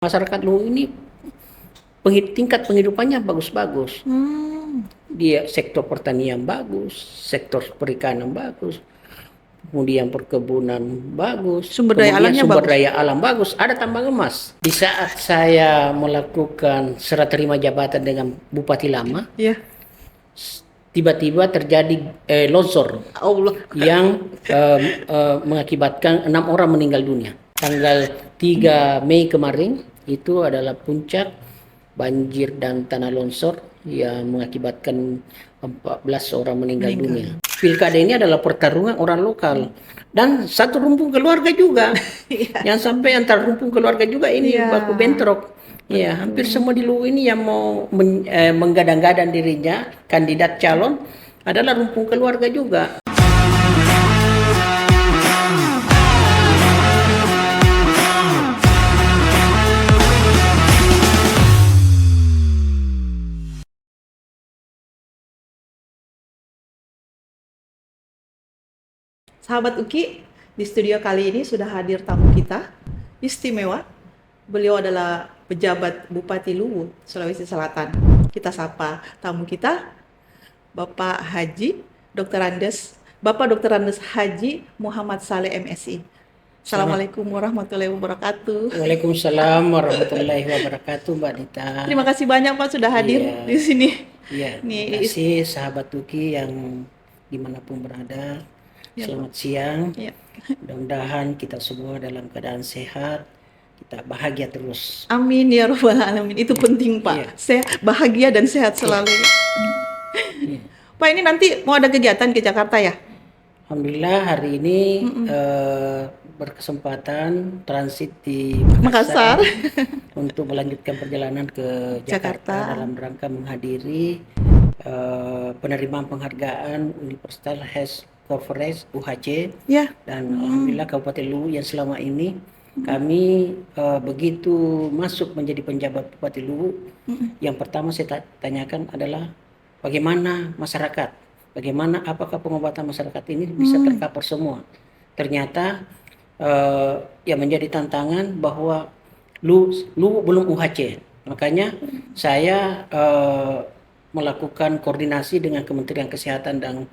Masyarakat Luwu ini tingkat penghidupannya bagus-bagus. Dia sektor pertanian bagus, sektor perikanan bagus, kemudian perkebunan bagus, Sumber daya alamnya sumber bagus. daya alam bagus, ada tambang emas. Di saat saya melakukan serah terima jabatan dengan Bupati Lama, Ya. tiba-tiba terjadi longsor Allah. yang mengakibatkan 6 orang meninggal dunia. Tanggal 3 Mei kemarin itu adalah puncak banjir dan tanah longsor yang mengakibatkan 14 orang meninggal dunia. Pilkada ini adalah pertarungan orang lokal dan satu rumpun keluarga juga. Yang sampai antar rumpun keluarga juga ini baku bentrok. Ya, hampir semua di Luwu ini yang mau menggadang-gadang dirinya kandidat calon adalah rumpun keluarga juga. Sahabat UKI, di studio kali ini sudah hadir tamu kita, istimewa. Beliau adalah pejabat Bupati Luwu, Sulawesi Selatan. Kita sapa tamu kita, Bapak Haji Dr. Andes, Bapak Dr. Andes Haji Muhammad Saleh MSI. Assalamualaikum warahmatullahi wabarakatuh. Waalaikumsalam warahmatullahi wabarakatuh, Mbak Dita. Terima kasih banyak Pak sudah hadir di sini. Iya, terima Nih, kasih sahabat Tuki yang dimanapun berada. Selamat siang. Mudah-mudahan kita semua dalam keadaan sehat, kita bahagia terus. Amin ya rabbal alamin. Itu penting Pak. Bahagia dan sehat selalu. Pak, ini nanti mau ada kegiatan ke Jakarta ya? Alhamdulillah hari ini berkesempatan transit di Makassar untuk melanjutkan perjalanan ke Jakarta dalam rangka menghadiri penerimaan penghargaan Universal Health Conference UHC. Dan alhamdulillah Kabupaten Luwu yang selama ini kami begitu masuk menjadi penjabat Bupati Luwu, yang pertama saya tanyakan adalah bagaimana masyarakat, bagaimana apakah pengobatan masyarakat ini bisa tercover semua. Ternyata yang menjadi tantangan bahwa Luwu belum UHC, makanya saya melakukan koordinasi dengan Kementerian Kesehatan dan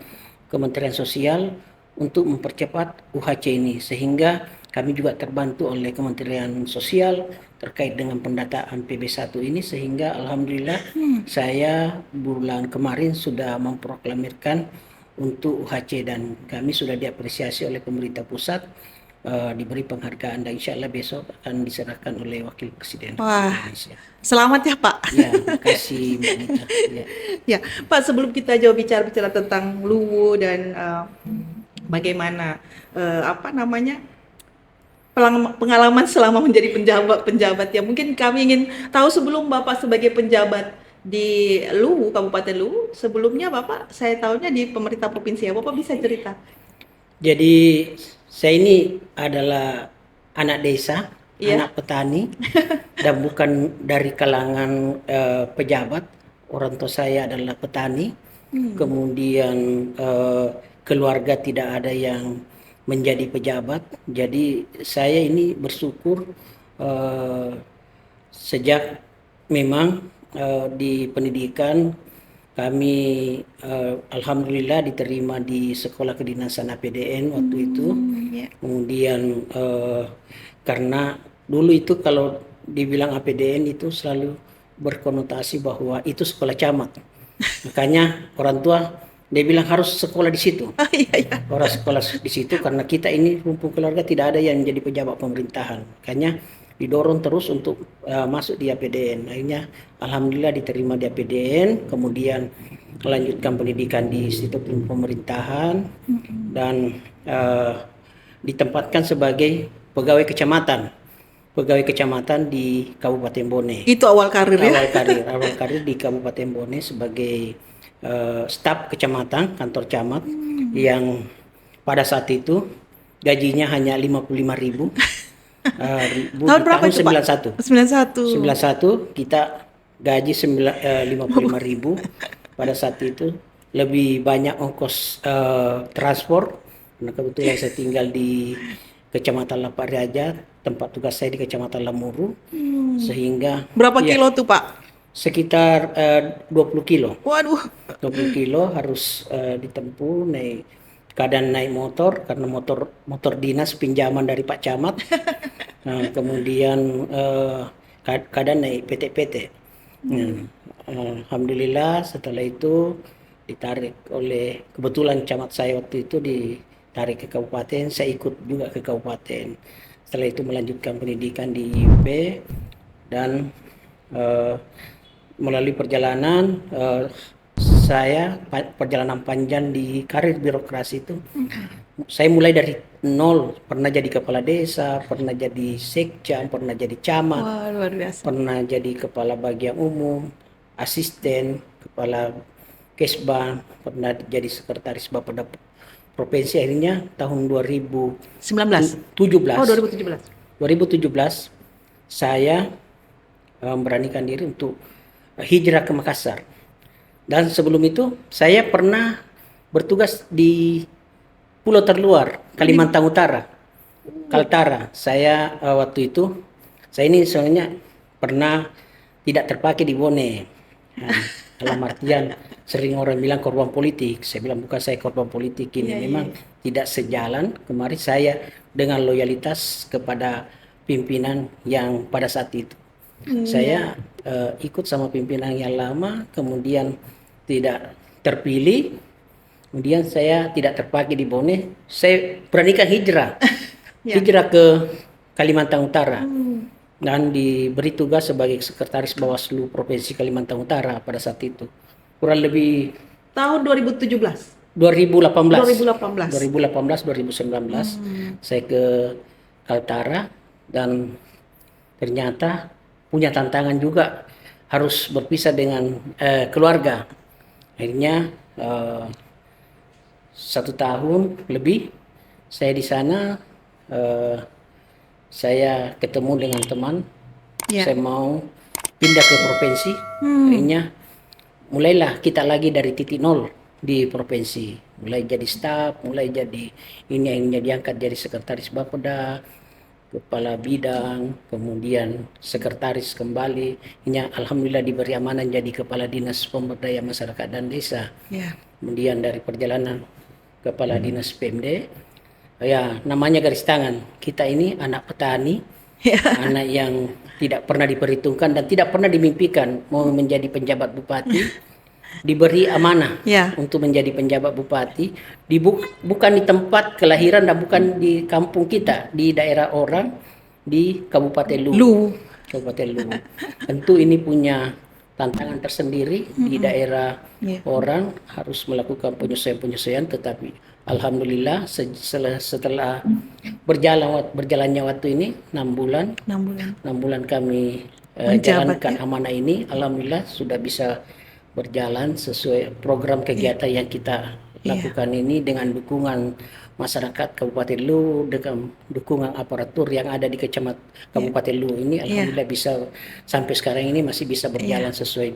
Kementerian Sosial untuk mempercepat UHC ini, sehingga kami juga terbantu oleh Kementerian Sosial terkait dengan pendataan PB1 ini, sehingga alhamdulillah saya bulan kemarin sudah memproklamirkan untuk UHC dan kami sudah diapresiasi oleh pemerintah pusat, diberi penghargaan dan insya Allah besok akan diserahkan oleh Wakil Presiden Indonesia. Selamat ya Pak. Ya, terima kasih Mbak Nita. Ya, Pak, sebelum kita jauh bicara tentang Luwu dan bagaimana pengalaman selama menjadi penjabat ya, mungkin kami ingin tahu sebelum Bapak sebagai penjabat di Luwu, Kabupaten Luwu, sebelumnya Bapak saya tahunya di pemerintah provinsi ya. Bapak bisa cerita? Jadi saya ini adalah anak desa, anak petani, dan bukan dari kalangan pejabat. Orang tua saya adalah petani, kemudian keluarga tidak ada yang menjadi pejabat. Jadi saya ini bersyukur sejak memang di pendidikan kami alhamdulillah diterima di sekolah kedinasan APDN waktu itu. Kemudian karena dulu itu kalau dibilang APDN itu selalu berkonotasi bahwa itu sekolah camat. Makanya orang tua dia bilang harus sekolah di situ. Orang sekolah di situ karena kita ini rumpun keluarga tidak ada yang jadi pejabat pemerintahan. Makanya didorong terus untuk masuk di APDN. Akhirnya alhamdulillah diterima di APDN, kemudian melanjutkan pendidikan di Institut Pemerintahan dan ditempatkan sebagai pegawai kecamatan di Kabupaten Bone. Itu awal karir ya? Awal karir di Kabupaten Bone sebagai staf kecamatan, kantor camat, yang pada saat itu gajinya hanya 55.000. Tahun berapa itu Pak? 91 kita gaji 55.000. Pada saat itu lebih banyak ongkos transport karena kebetulan saya tinggal di Kecamatan Lapa Raja, tempat tugas saya di Kecamatan Lamuru, sehingga Berapa kilo tuh Pak? sekitar 20 kilo. Waduh. 20 kilo harus ditempuh kadang naik motor karena motor dinas pinjaman dari Pak Camat. Nah, kemudian kadang naik PT-PT. Alhamdulillah setelah itu ditarik oleh kebetulan camat saya waktu itu ditarik ke kabupaten, saya ikut juga ke kabupaten. Setelah itu melanjutkan pendidikan di IUP dan melalui perjalanan perjalanan panjang di karir birokrasi itu, saya mulai dari nol, pernah jadi kepala desa, pernah jadi sekja, pernah jadi camat, Wah, luar biasa. pernah jadi kepala bagian umum, asisten, kepala kesbang, pernah jadi sekretaris Bapeda provinsi. Akhirnya tahun 19. 2017 Oh, 2017. saya memberanikan diri untuk hijrah ke Makassar. Dan sebelum itu saya pernah bertugas di pulau terluar Kalimantan Utara, Kaltara. Saya waktu itu, saya ini soalnya pernah tidak terpakai di Bone. Nah, dalam artian sering orang bilang korban politik. Saya bilang bukan saya korban politik, ini memang tidak sejalan. Kemarin saya dengan loyalitas kepada pimpinan yang pada saat itu. Saya ikut sama pimpinan yang lama, kemudian tidak terpilih, kemudian saya tidak terpakai di Bone. Saya beranikan hijrah, hijrah ke Kalimantan Utara. Dan diberi tugas sebagai sekretaris Bawaslu Provinsi Kalimantan Utara pada saat itu. Kurang lebih tahun 2017. 2018 2019 saya ke Kaltara dan ternyata punya tantangan juga, harus berpisah dengan keluarga. Akhirnya 1 tahun lebih saya di sana, saya ketemu dengan teman, saya mau pindah ke provinsi. Akhirnya mulailah kita lagi dari titik nol di provinsi, mulai jadi staf, mulai jadi ini akhirnya diangkat jadi sekretaris Bapeda, kepala bidang, kemudian sekretaris kembali. Ini alhamdulillah diberi amanah jadi kepala dinas pemberdayaan masyarakat dan desa. Kemudian dari perjalanan kepala dinas PMD, ya namanya garis tangan. Kita ini anak petani, anak yang tidak pernah diperhitungkan dan tidak pernah dimimpikan mau menjadi penjabat bupati. Diberi amanah untuk menjadi penjabat bupati, bukan di tempat kelahiran dan bukan di kampung kita, di daerah orang, di Kabupaten Luwu. Kabupaten Luwu. Tentu ini punya tantangan tersendiri di daerah orang, harus melakukan penyesuaian-penyesuaian, tetapi alhamdulillah setelah berjalannya waktu ini 6 bulan kami jalankan amanah ini, alhamdulillah sudah bisa berjalan sesuai program kegiatan yang kita lakukan ini dengan dukungan masyarakat Kabupaten Luwu, dengan dukungan aparatur yang ada di Kabupaten Luwu ini. Alhamdulillah bisa sampai sekarang ini masih bisa berjalan sesuai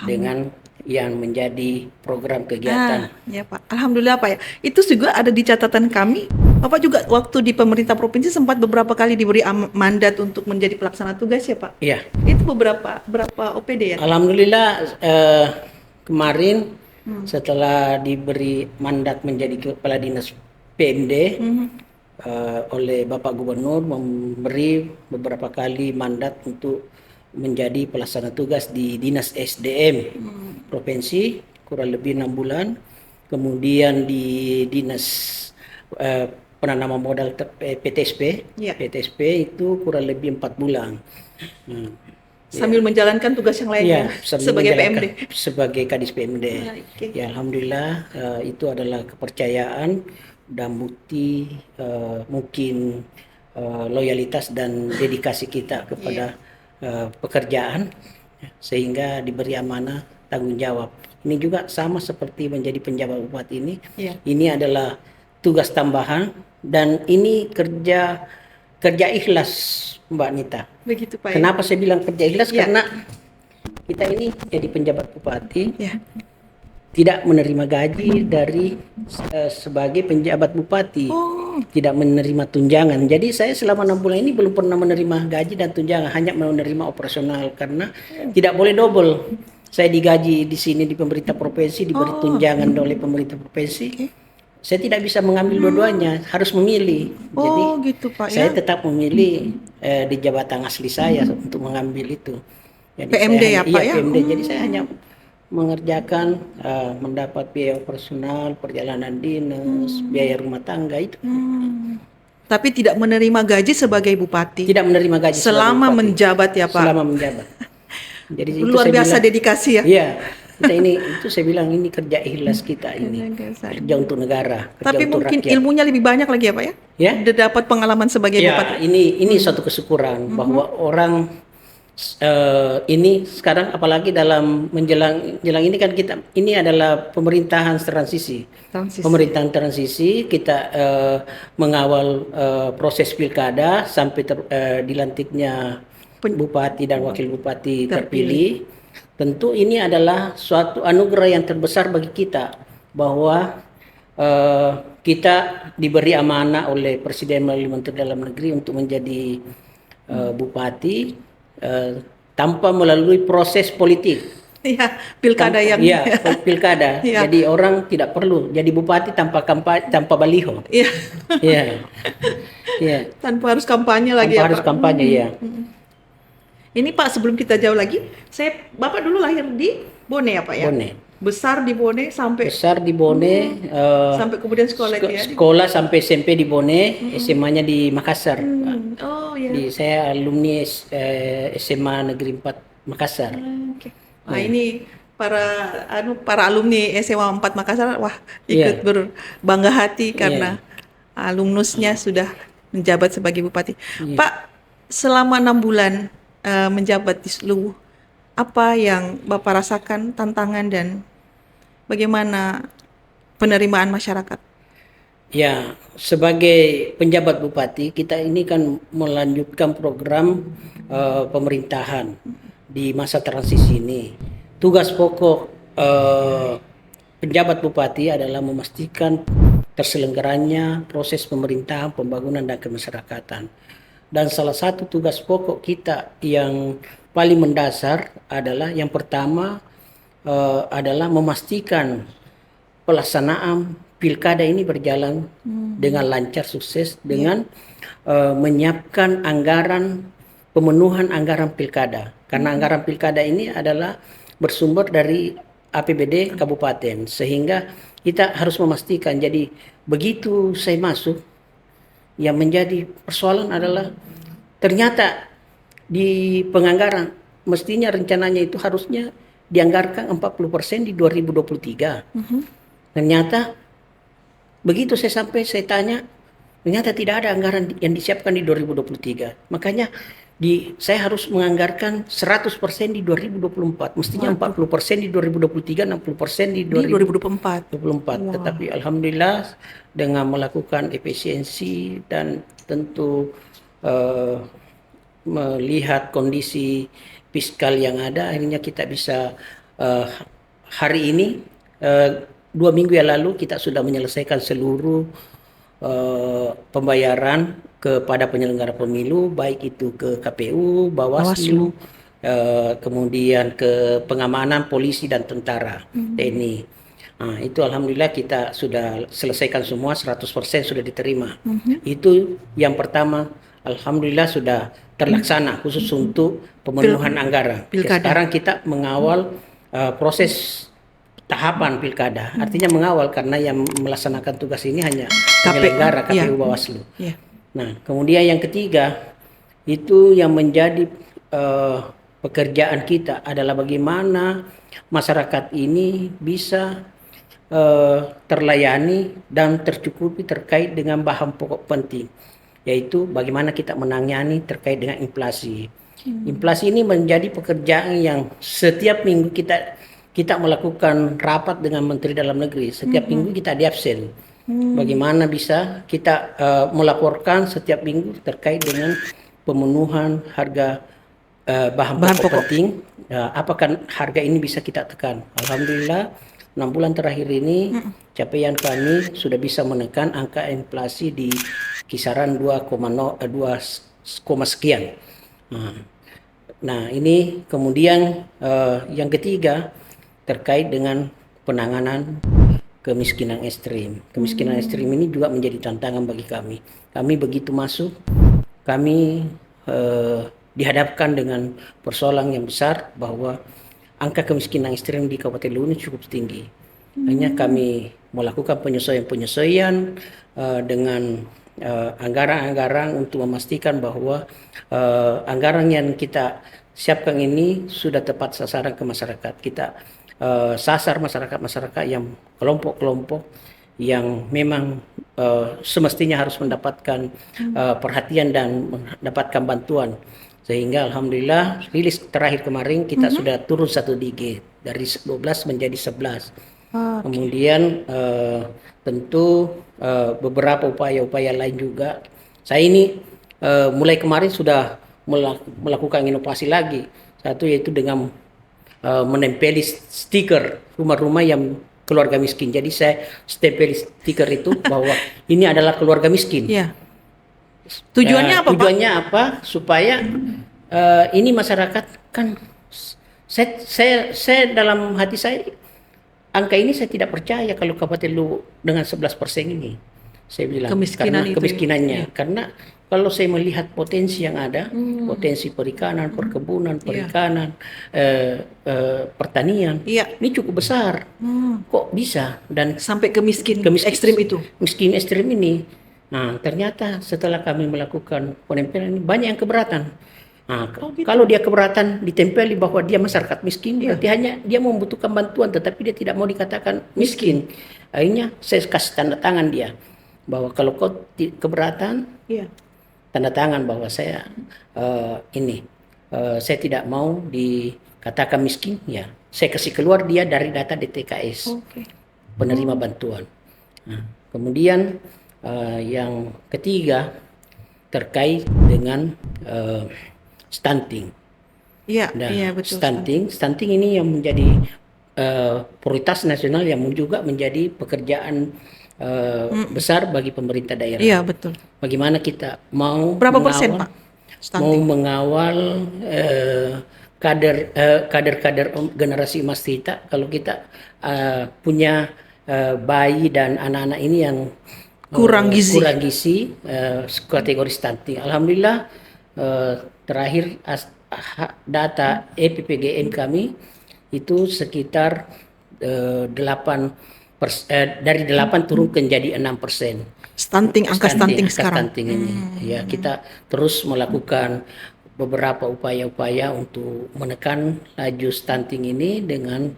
dengan yang menjadi program kegiatan. Ya Pak, alhamdulillah Pak ya. Itu juga ada di catatan kami. Bapak juga waktu di pemerintah provinsi sempat beberapa kali diberi mandat untuk menjadi pelaksana tugas ya Pak? Iya. Itu berapa OPD ya? Alhamdulillah kemarin setelah diberi mandat menjadi kepala dinas PMD oleh Bapak Gubernur, memberi beberapa kali mandat untuk menjadi pelaksana tugas di Dinas SDM Provinsi kurang lebih 6 bulan. Kemudian di Dinas Penanaman Modal PTSP, PTSP itu kurang lebih 4 bulan. Sambil menjalankan tugas yang lainnya sebagai PMD. Sebagai Kadis PMD. Ya alhamdulillah itu adalah kepercayaan dan bukti mungkin loyalitas dan dedikasi kita kepada pekerjaan, sehingga diberi amanah tanggung jawab. Ini juga sama seperti menjadi penjabat bupati ini. Ini adalah tugas tambahan dan ini kerja ikhlas Mbak Nita. Begitu Pak. Kenapa saya bilang kerja ikhlas? Karena kita ini jadi penjabat bupati tidak menerima gaji dari sebagai penjabat bupati. tidak menerima tunjangan. Jadi saya selama 6 bulan ini belum pernah menerima gaji dan tunjangan, hanya menerima operasional karena tidak boleh double. Saya digaji di sini di pemerintah provinsi, diberi tunjangan oleh pemerintah provinsi. Saya tidak bisa mengambil dua-duanya, harus memilih. Jadi gitu Pak saya ya. tetap memilih di jabatan asli saya untuk mengambil itu. Jadi PMD saya ya Pak ya. PMD. Jadi saya hanya mengerjakan mendapat biaya operasional, perjalanan dinas, biaya rumah tangga itu. Tapi tidak menerima gaji sebagai bupati. Tidak menerima gaji selama sebagai bupati. menjabat ya Pak. Selama menjabat. Jadi itu Luar saya biasa bilang, dedikasi ya. Iya. Kita ini itu saya bilang ini kerja ikhlas kita ini. Kerja untuk negara, kerja Tapi untuk mungkin rakyat. ilmunya lebih banyak lagi ya Pak ya. Ya. Udah dapat pengalaman sebagai bupati. Ini suatu kesyukuran bahwa orang ini sekarang apalagi dalam menjelang ini kan kita ini adalah pemerintahan transisi. Pemerintahan transisi kita mengawal proses pilkada sampai dilantiknya bupati dan wakil bupati terpilih. Tentu ini adalah suatu anugerah yang terbesar bagi kita bahwa kita diberi amanah oleh Presiden melalui Menteri Dalam Negeri untuk menjadi bupati tanpa melalui proses politik. Iya, pilkada pilkada. Jadi orang tidak perlu jadi bupati tanpa kampanye, tanpa baliho. Iya. Iya. Tanpa harus kampanye lagi tanpa harus kampanye ya. Ini Pak, sebelum kita jauh lagi, Bapak dulu lahir di Bone ya Pak ya? Bone. Besar di Bone sampai sampai kemudian sekolah sekolah sampai SMP di Bone, SMA-nya di Makassar. Oh iya. Saya alumni SMA Negeri 4 Makassar. Nah, ini para alumni SMA 4 Makassar ikut berbangga hati karena alumnusnya sudah menjabat sebagai bupati. Pak, selama 6 bulan menjabat di Luwu, apa yang Bapak rasakan tantangan dan bagaimana penerimaan masyarakat? Ya, sebagai penjabat bupati kita ini kan melanjutkan program pemerintahan di masa transisi ini. Tugas pokok penjabat bupati adalah memastikan terselenggaranya proses pemerintahan, pembangunan dan kemasyarakatan. Dan salah satu tugas pokok kita yang paling mendasar adalah yang pertama adalah memastikan pelaksanaan pilkada ini berjalan dengan lancar, sukses dengan menyiapkan anggaran pemenuhan anggaran pilkada. Karena anggaran pilkada ini adalah bersumber dari APBD kabupaten, sehingga kita harus memastikan. Jadi begitu saya masuk, yang menjadi persoalan adalah ternyata di penganggaran mestinya rencananya itu harusnya dianggarkan 40% di 2023. Ternyata begitu saya sampai, saya tanya, ternyata tidak ada anggaran yang disiapkan di 2023. Makanya saya harus menganggarkan 100% di 2024. Mestinya 40% di 2023, 60% di 2024. Tetapi alhamdulillah dengan melakukan efisiensi dan tentu melihat kondisi fiskal yang ada, akhirnya kita bisa hari ini 2 minggu yang lalu kita sudah menyelesaikan seluruh pembayaran kepada penyelenggara pemilu, baik itu ke KPU, Bawaslu, kemudian ke pengamanan polisi dan tentara, TNI. Nah, itu alhamdulillah kita sudah selesaikan semua, 100% sudah diterima. Itu yang pertama, alhamdulillah sudah terlaksana khusus untuk pemenuhan anggaran. Sekarang kita mengawal proses tahapan pilkada, artinya mengawal karena yang melaksanakan tugas ini hanya penyelenggara KPU Bawaslu. Nah, kemudian yang ketiga itu yang menjadi pekerjaan kita adalah bagaimana masyarakat ini bisa terlayani dan tercukupi terkait dengan bahan pokok penting, yaitu bagaimana kita menangani terkait dengan inflasi. Inflasi ini menjadi pekerjaan yang setiap minggu kita melakukan rapat dengan Menteri Dalam Negeri. Setiap minggu kita diabsen. Bagaimana bisa kita melaporkan setiap minggu terkait dengan pemenuhan harga bahan pokok penting. Apakah harga ini bisa kita tekan? Alhamdulillah 6 bulan terakhir ini capaian kami sudah bisa menekan angka inflasi di kisaran 2, sekian. Nah, ini kemudian yang ketiga terkait dengan penanganan kemiskinan ekstrim. Kemiskinan ekstrim ini juga menjadi tantangan bagi kami. Kami begitu masuk, kami dihadapkan dengan persoalan yang besar bahwa angka kemiskinan ekstrim di Kabupaten Luwu ini cukup tinggi. Hanya kami melakukan penyesuaian dengan anggaran-anggaran untuk memastikan bahwa anggaran yang kita siapkan ini sudah tepat sasaran ke masyarakat. Kita sasar masyarakat yang kelompok-kelompok yang memang semestinya harus mendapatkan perhatian dan mendapatkan bantuan. Sehingga alhamdulillah rilis terakhir kemarin kita sudah turun 1 digit dari 12 menjadi 11. Kemudian tentu beberapa upaya-upaya lain juga. Saya ini mulai kemarin sudah melakukan inovasi lagi. Satu yaitu dengan menempeli stiker rumah-rumah yang keluarga miskin. Jadi saya stempel stiker itu bahwa ini adalah keluarga miskin. Ya. Tujuannya apa, Tujuannya apa? Supaya ini masyarakat kan saya dalam hati saya angka ini saya tidak percaya kalau Kabupaten Luwu dengan 11% ini. Saya bilang karena kemiskinannya. Karena kalau saya melihat potensi yang ada, potensi perikanan, perkebunan, perikanan, pertanian, ini cukup besar. Kok bisa dan sampai ke miskin ekstrim itu? Miskin ekstrim ini. Nah, ternyata setelah kami melakukan penempelan ini banyak yang keberatan. Nah, kalau dia keberatan ditempeli bahwa dia masyarakat miskin, berarti hanya dia membutuhkan bantuan, tetapi dia tidak mau dikatakan miskin. Akhirnya saya kasih tanda tangan dia bahwa kalau kau keberatan, tanda tangan bahwa saya saya tidak mau dikatakan miskin, ya saya kasih keluar dia dari data DTKS penerima bantuan. Nah, kemudian yang ketiga terkait dengan stunting. Betul. Stunting ini yang menjadi prioritas nasional yang juga menjadi pekerjaan besar bagi pemerintah daerah. Iya, betul. Bagaimana kita mau berapa persen, Pak? Stunting? Mau mengawal kader generasi emas kita, kalau kita punya bayi dan anak-anak ini yang kurang gizi kategori stunting. Alhamdulillah terakhir data EPPGN kami itu sekitar 8 dari 8 turun menjadi 6%. Angka stunting sekarang. Stunting ini. Ya, kita terus melakukan beberapa upaya-upaya untuk menekan laju stunting ini dengan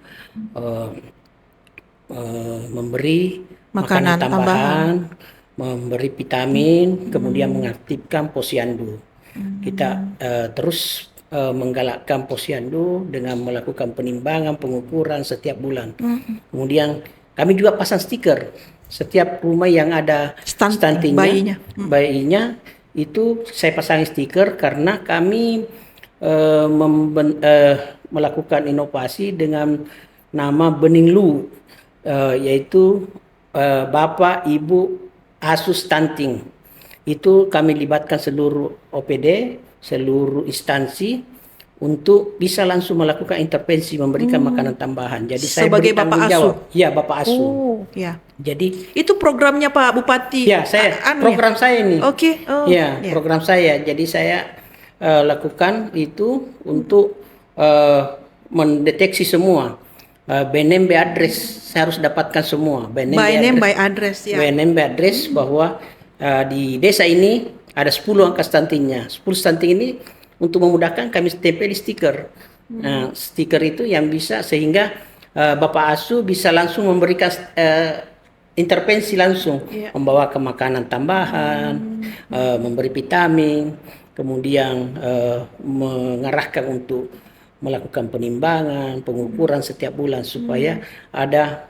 memberi makanan tambahan, memberi vitamin, kemudian mengaktifkan posyandu. Kita terus menggalakkan posyandu dengan melakukan penimbangan, pengukuran setiap bulan. Kemudian kami juga pasang stiker setiap rumah yang ada stuntingnya, bayinya itu saya pasang stiker karena kami melakukan inovasi dengan nama Bening Luwu, yaitu Bapak Ibu Asuh Stunting. Itu kami libatkan seluruh OPD, seluruh instansi untuk bisa langsung melakukan intervensi memberikan makanan tambahan. Jadi saya sebagai Bapak Asuh. Ya, Bapak Asuh. Jadi itu programnya Pak Bupati. Ya, program saya ini. Program saya. Jadi saya lakukan itu untuk mendeteksi semua. By name by address saya harus dapatkan semua. By name by address bahwa di desa ini ada 10 angka stuntingnya. 10 stunting ini untuk memudahkan kami tempel stiker. Nah, stiker itu yang bisa sehingga Bapak Asuh bisa langsung memberikan intervensi langsung, membawa ke makanan tambahan, memberi vitamin, kemudian mengarahkan untuk melakukan penimbangan, pengukuran setiap bulan supaya ada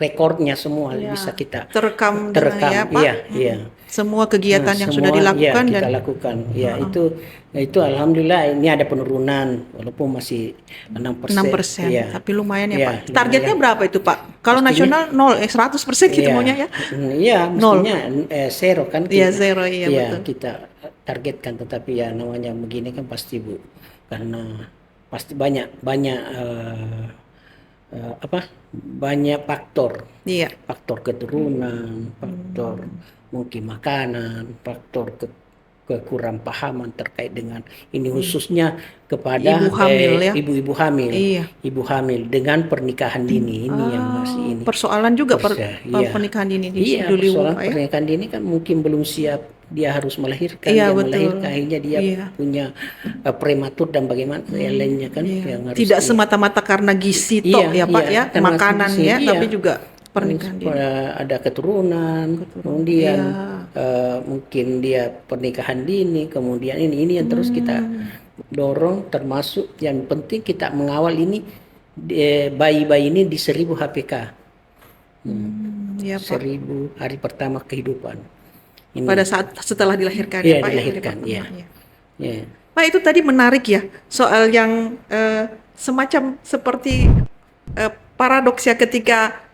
rekornya semua bisa kita terekam ya, Pak. Iya. semua kegiatan yang sudah semua dilakukan kita dan lakukan. Ya, itu alhamdulillah ini ada penurunan walaupun masih 6%. 6%, Ya. tapi lumayan ya Ya, Pak. Targetnya lumayan. berapa itu Pak? Kalau Pastinya nasional 0, 100% gitu iya, maunya ya? iya Nol. mestinya zero kan Iya, kita. zero, iya Iya, betul. kita targetkan, tetapi ya namanya begini kan pasti Bu, karena pasti banyak banyak apa? Banyak faktor. Iya. Faktor keturunan, faktor mungkin makanan, faktor kekurang pahaman terkait dengan ini, khususnya kepada Ibu hamil ya? ibu-ibu hamil, Iya. ibu hamil dengan pernikahan dini ini yang masih ini. Persoalan juga Iya, pernikahan dini di iya dulu persoalan Pak ya? pernikahan dini kan mungkin belum siap, dia harus melahirkan, Iya dia betul. melahirkan akhirnya dia Iya. punya prematur dan bagaimana yang lainnya kan Iya. yang harus Tidak semata-mata karena gizi tok ya Pak ya, termasuk makanan gizi, ya, iya. tapi juga pernikahan dini. Ada keturunan, kemudian Iya. mungkin dia pernikahan dini, kemudian ini yang terus kita dorong, termasuk yang penting kita mengawal ini bayi-bayi ini di 1000 HPK. Iya Pak. 1000 hari pertama kehidupan. Ini. Pada saat setelah dilahirkan Iya, ya Pak dilahirkan, ya? iya. Ya. Pak itu tadi menarik ya, soal yang semacam seperti paradoks ya, ketika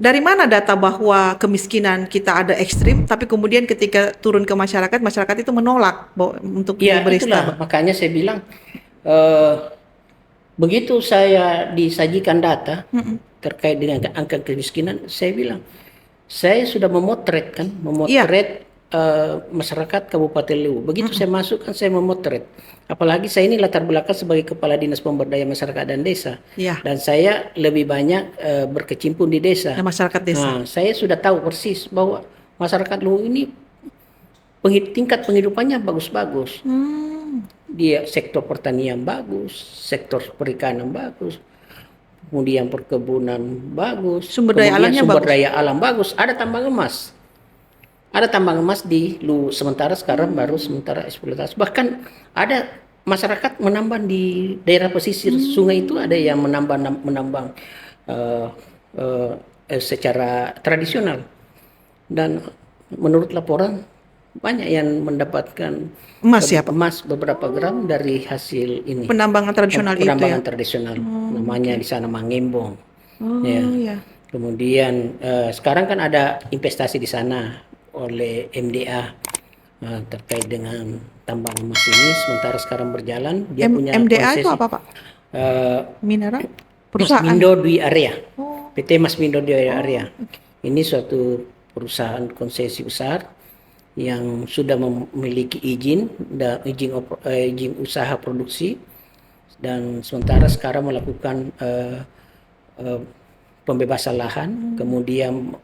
dari mana data bahwa kemiskinan kita ada ekstrim, tapi kemudian ketika turun ke masyarakat, masyarakat itu menolak untuk Ya, diberi itulah stabak. makanya saya bilang begitu saya disajikan data terkait dengan angka kemiskinan, saya bilang saya sudah memotret masyarakat Kabupaten Luwu. Begitu saya masuk kan saya memotret. Apalagi saya ini latar belakang sebagai Kepala Dinas Pemberdayaan Masyarakat dan Desa. Iya. Dan saya lebih banyak berkecimpung di desa. Ya, masyarakat desa. Nah, saya sudah tahu persis bahwa masyarakat Luwu ini tingkat penghidupannya bagus-bagus. Dia sektor pertanian bagus, sektor perikanan bagus, kemudian perkebunan bagus, Sumber daya alamnya sumber bagus. daya alam bagus, ada tambang emas. Ada tambang emas di Luwu, sementara sekarang baru sementara eksploitasi. Bahkan ada masyarakat menambang di daerah pesisir sungai itu, ada yang menambang secara tradisional. Dan menurut laporan banyak yang mendapatkan Emas ya Pak? emas beberapa gram dari hasil ini. Penambangan tradisional itu ya? Penambangan tradisional. Namanya di sana Mangembong. Iya. Kemudian sekarang kan ada investasi di sana oleh MDA terkait dengan tambang emas ini, sementara sekarang berjalan dia punya MDA konsesi. itu apa Pak? Mineral? Perusahaan? Masmindo Dwi Area. Oh. PT Masmindo Dwi Area. Ini suatu perusahaan konsesi besar yang sudah memiliki izin dan izin usaha produksi, dan sementara sekarang melakukan pembebasan lahan. Kemudian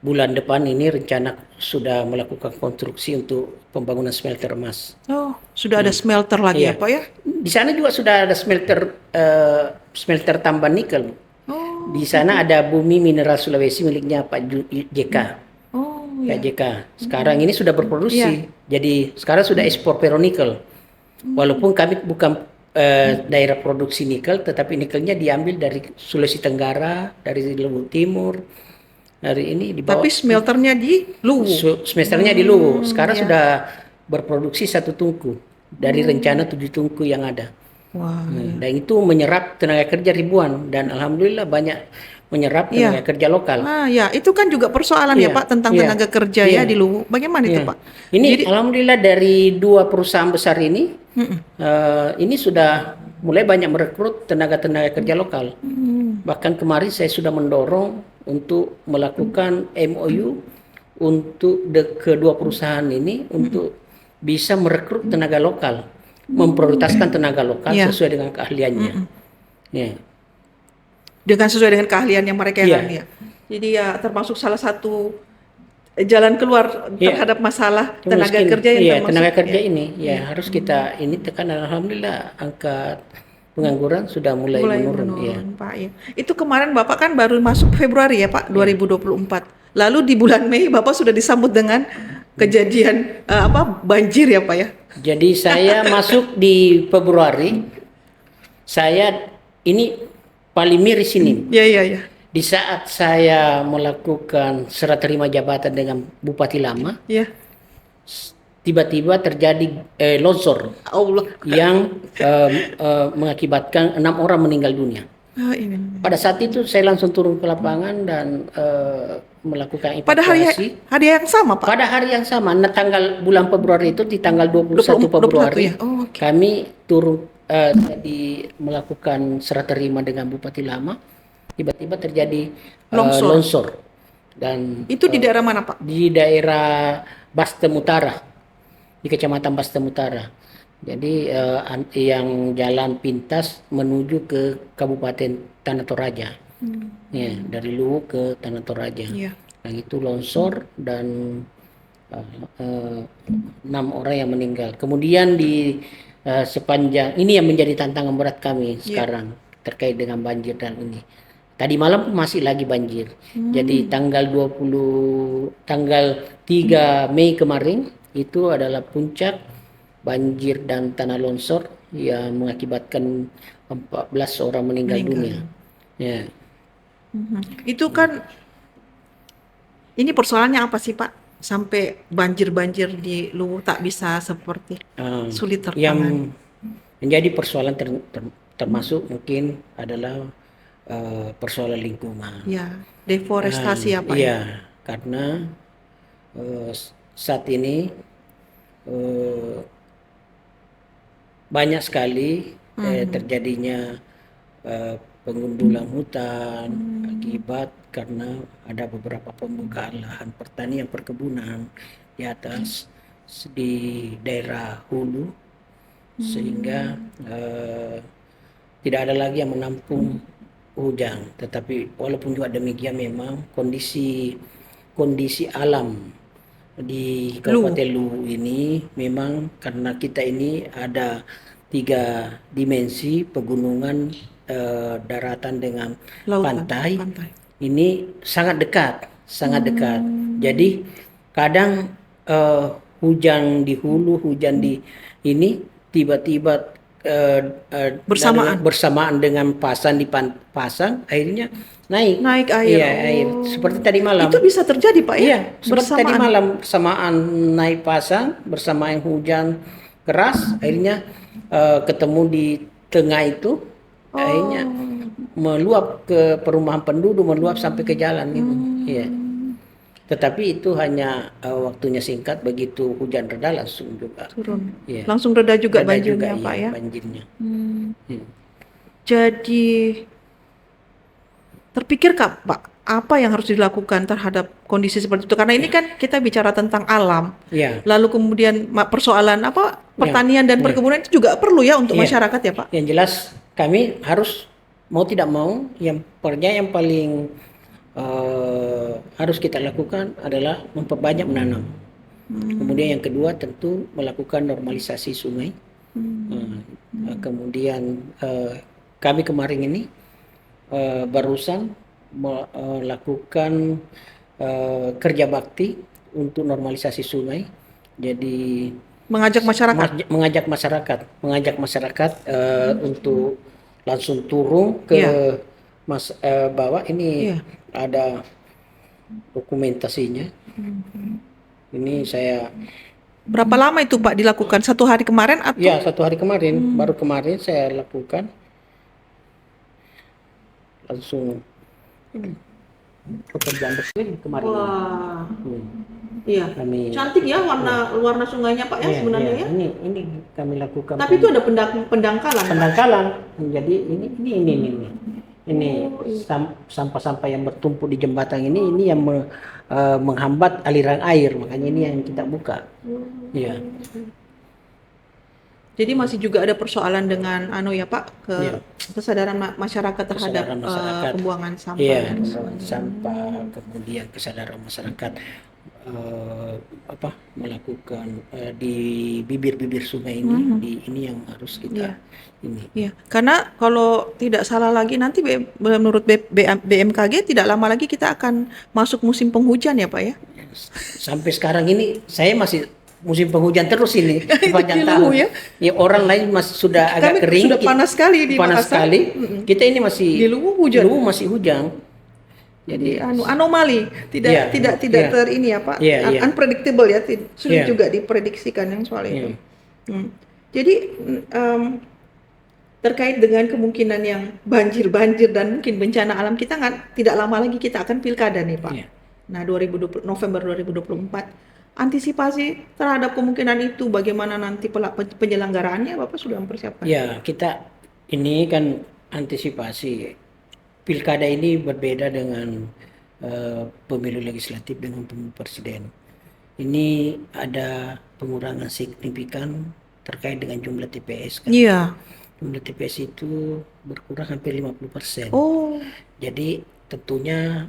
bulan depan ini rencana sudah melakukan konstruksi untuk pembangunan smelter emas. Oh, sudah ada smelter lagi ya Iya. Pak ya? Di sana juga sudah ada smelter tambang nikel. Oh. Di sana ada Bumi Mineral Sulawesi miliknya Pak JK. Oh Pak ya. JK. Sekarang ini sudah berproduksi. Iya. Jadi sekarang sudah ekspor ferronikel. Walaupun kami bukan daerah produksi nikel, tetapi nikelnya diambil dari Sulawesi Tenggara, dari Luwu Timur, dari ini di bawah. Tapi smelternya di Luwu. Semesternya di Luwu. Sekarang sudah berproduksi 1 tungku dari rencana 7 tungku yang ada. Wah. Dan itu menyerap tenaga kerja ribuan, dan alhamdulillah banyak menyerap tenaga kerja lokal. Ah ya, itu kan juga persoalan ya Pak tentang tenaga kerja ya di Luwu. Bagaimana itu Pak? Ini alhamdulillah dari 2 perusahaan besar ini ini sudah mulai banyak merekrut tenaga kerja lokal. Bahkan kemarin saya sudah mendorong untuk melakukan MOU untuk kedua perusahaan ini untuk bisa merekrut tenaga lokal, memprioritaskan tenaga lokal sesuai dengan keahliannya. Ya. Dengan sesuai dengan keahlian yang mereka yang ya. Jadi ya termasuk salah satu jalan keluar terhadap masalah tenaga kerja yang termasuk tenaga kerja ini harus kita ini tekan. Alhamdulillah angka pengangguran sudah mulai menurun ya. Pak ya. Itu kemarin Bapak kan baru masuk Februari ya Pak 2024. Lalu di bulan Mei Bapak sudah disambut dengan kejadian banjir ya Pak ya. Jadi saya masuk di Februari. Saya ini paling miris ini. Iya. Di saat saya melakukan serah terima jabatan dengan Bupati Lama, Ya. tiba-tiba terjadi longsor Allah. yang mengakibatkan 6 orang meninggal dunia. Ini. Pada saat itu saya langsung turun ke lapangan dan melakukan Pada evakuasi. hari yang sama, Pak. Pada hari yang sama, tanggal bulan Februari itu di tanggal 21 Februari 21 ya? Oh, okay. kami turun jadi melakukan serah terima dengan Bupati Lama. Tiba-tiba terjadi longsor. Dan itu di daerah mana, Pak? Di daerah Bastem Utara, di Kecamatan Bastem Utara. Jadi yang jalan pintas menuju ke Kabupaten Tanah Toraja. Ya, dari Luwu ke Tanah Toraja. Ya. Yang itu longsor dan 6 orang yang meninggal. Kemudian di sepanjang ini yang menjadi tantangan berat kami sekarang terkait dengan banjir dan ini. Tadi malam masih lagi banjir. Jadi tanggal 3 Mei kemarin itu adalah puncak banjir dan tanah longsor yang mengakibatkan 14 orang meninggal dunia. Ya. Itu kan ini persoalannya apa sih, Pak? Sampai banjir-banjir di Luwu tak bisa seperti sulit tertangani. Yang menjadi persoalan termasuk mungkin adalah persoalan lingkungan. Ya, deforestasi apa ya? Iya, karena saat ini banyak sekali terjadinya pengundulan hutan akibat karena ada beberapa pembukaan lahan pertanian perkebunan di atas di daerah hulu sehingga tidak ada lagi yang menampung hujan. Tetapi walaupun juga demikian memang kondisi alam di Kabupaten Luwu ini memang karena kita ini ada 3 dimensi pegunungan, daratan dengan pantai. Ini sangat dekat. Jadi kadang hujan di hulu, hujan di ini tiba-tiba bersamaan dengan pasang di pasang akhirnya naik air. Iya, air. Seperti tadi malam. Itu bisa terjadi, Pak, ya? Iya, seperti tadi malam bersamaan naik pasang, bersamaan hujan keras, akhirnya ketemu di tengah itu, akhirnya meluap ke perumahan penduduk, meluap sampai ke jalan itu. Iya. Tetapi itu hanya waktunya singkat, begitu hujan reda langsung juga turun. Iya. Langsung reda juga banjirnya, Pak, ya? Banjirnya. Jadi terpikirkah, Pak, apa yang harus dilakukan terhadap kondisi seperti itu? Karena ini kan kita bicara tentang alam. Lalu kemudian persoalan pertanian dan perkebunan itu juga perlu ya untuk masyarakat ya, Pak? Yang jelas kami harus mau tidak mau yang paling harus kita lakukan adalah memperbanyak menanam. Kemudian yang kedua tentu melakukan normalisasi sungai. Kemudian kami kemarin ini barusan melakukan kerja bakti untuk normalisasi sungai. Jadi mengajak masyarakat untuk langsung turun ke bawah ini. Ada dokumentasinya. Ini saya. Berapa lama itu, Pak, dilakukan? 1 hari kemarin atau? Ya, 1 hari kemarin. Baru kemarin saya lakukan. Langsung pekerjaan bersih kemarin. Wah. Iya. Cantik ya warna sungainya, Pak, ya sebenarnya ya. Ini kami lakukan. Tapi itu ada pendangkalan. Jadi ini sampah-sampah yang bertumpuk di jembatan ini yang menghambat aliran air, makanya ini yang kita buka. Iya. Jadi masih juga ada persoalan dengan Pak, kesadaran masyarakat terhadap pembuangan sampah. Iya, sampah, kemudian kesadaran masyarakat melakukan di bibir-bibir sungai ini, ini yang harus kita ini. Iya, karena kalau tidak salah lagi nanti menurut BMKG tidak lama lagi kita akan masuk musim penghujan ya, Pak, ya. Sampai sekarang ini saya masih musim penghujan terus ini sepanjang tahun. Ya, orang lain masih sudah agak kering. Sudah panas sekali di Makassar. Kita ini masih di Luwu hujan. Luwu masih hujan. Jadi anomali, Iya, tidak iya, ini apa, iya, iya, unpredictable ya, sulit iya, juga diprediksikan yang soal itu. iya, Jadi terkait dengan kemungkinan yang banjir dan mungkin bencana alam, kita tidak lama lagi kita akan pilkada nih Pak. iya. Nah, November 2024, antisipasi terhadap kemungkinan itu bagaimana nanti penyelenggaraannya, Bapak sudah mempersiapkan? Ya, kita ini kan antisipasi pilkada ini berbeda dengan pemilu legislatif dengan pemilu presiden. Ini ada pengurangan signifikan terkait dengan jumlah TPS kan. Iya. Jumlah TPS itu berkurang hampir 50%. Oh, Jadi tentunya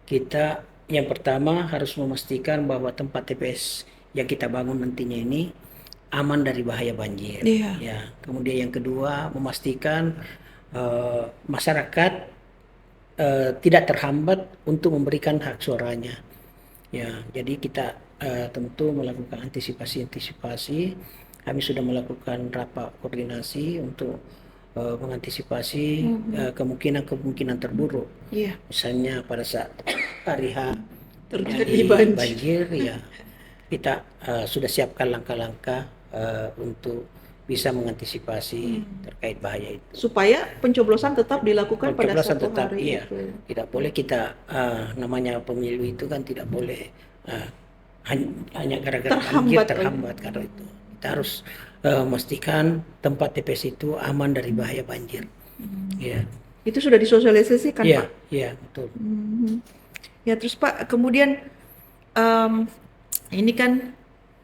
kita yang pertama harus memastikan bahwa tempat TPS yang kita bangun nantinya ini aman dari bahaya banjir. iya. Ya, kemudian yang kedua memastikan masyarakat tidak terhambat untuk memberikan hak suaranya. Ya, jadi kita tentu melakukan antisipasi. Kami sudah melakukan rapat koordinasi untuk mengantisipasi kemungkinan terburuk. Iya. Misalnya pada saat hari H Terjadi terjadi banjir. banjir, ya kita sudah siapkan langkah-langkah untuk bisa mengantisipasi terkait bahaya itu. Supaya pencoblosan tetap dilakukan pada Pencoblosan satu tetap, hari iya, itu. tidak boleh kita namanya pemilu itu kan tidak boleh hanya gara-gara banjir Terhambat. terhambat karena itu. Kita harus memastikan tempat TPS itu aman dari bahaya banjir. Ya, Itu sudah disosialisasikan, iya, Pak. iya, betul. Ya, terus Pak, kemudian ini kan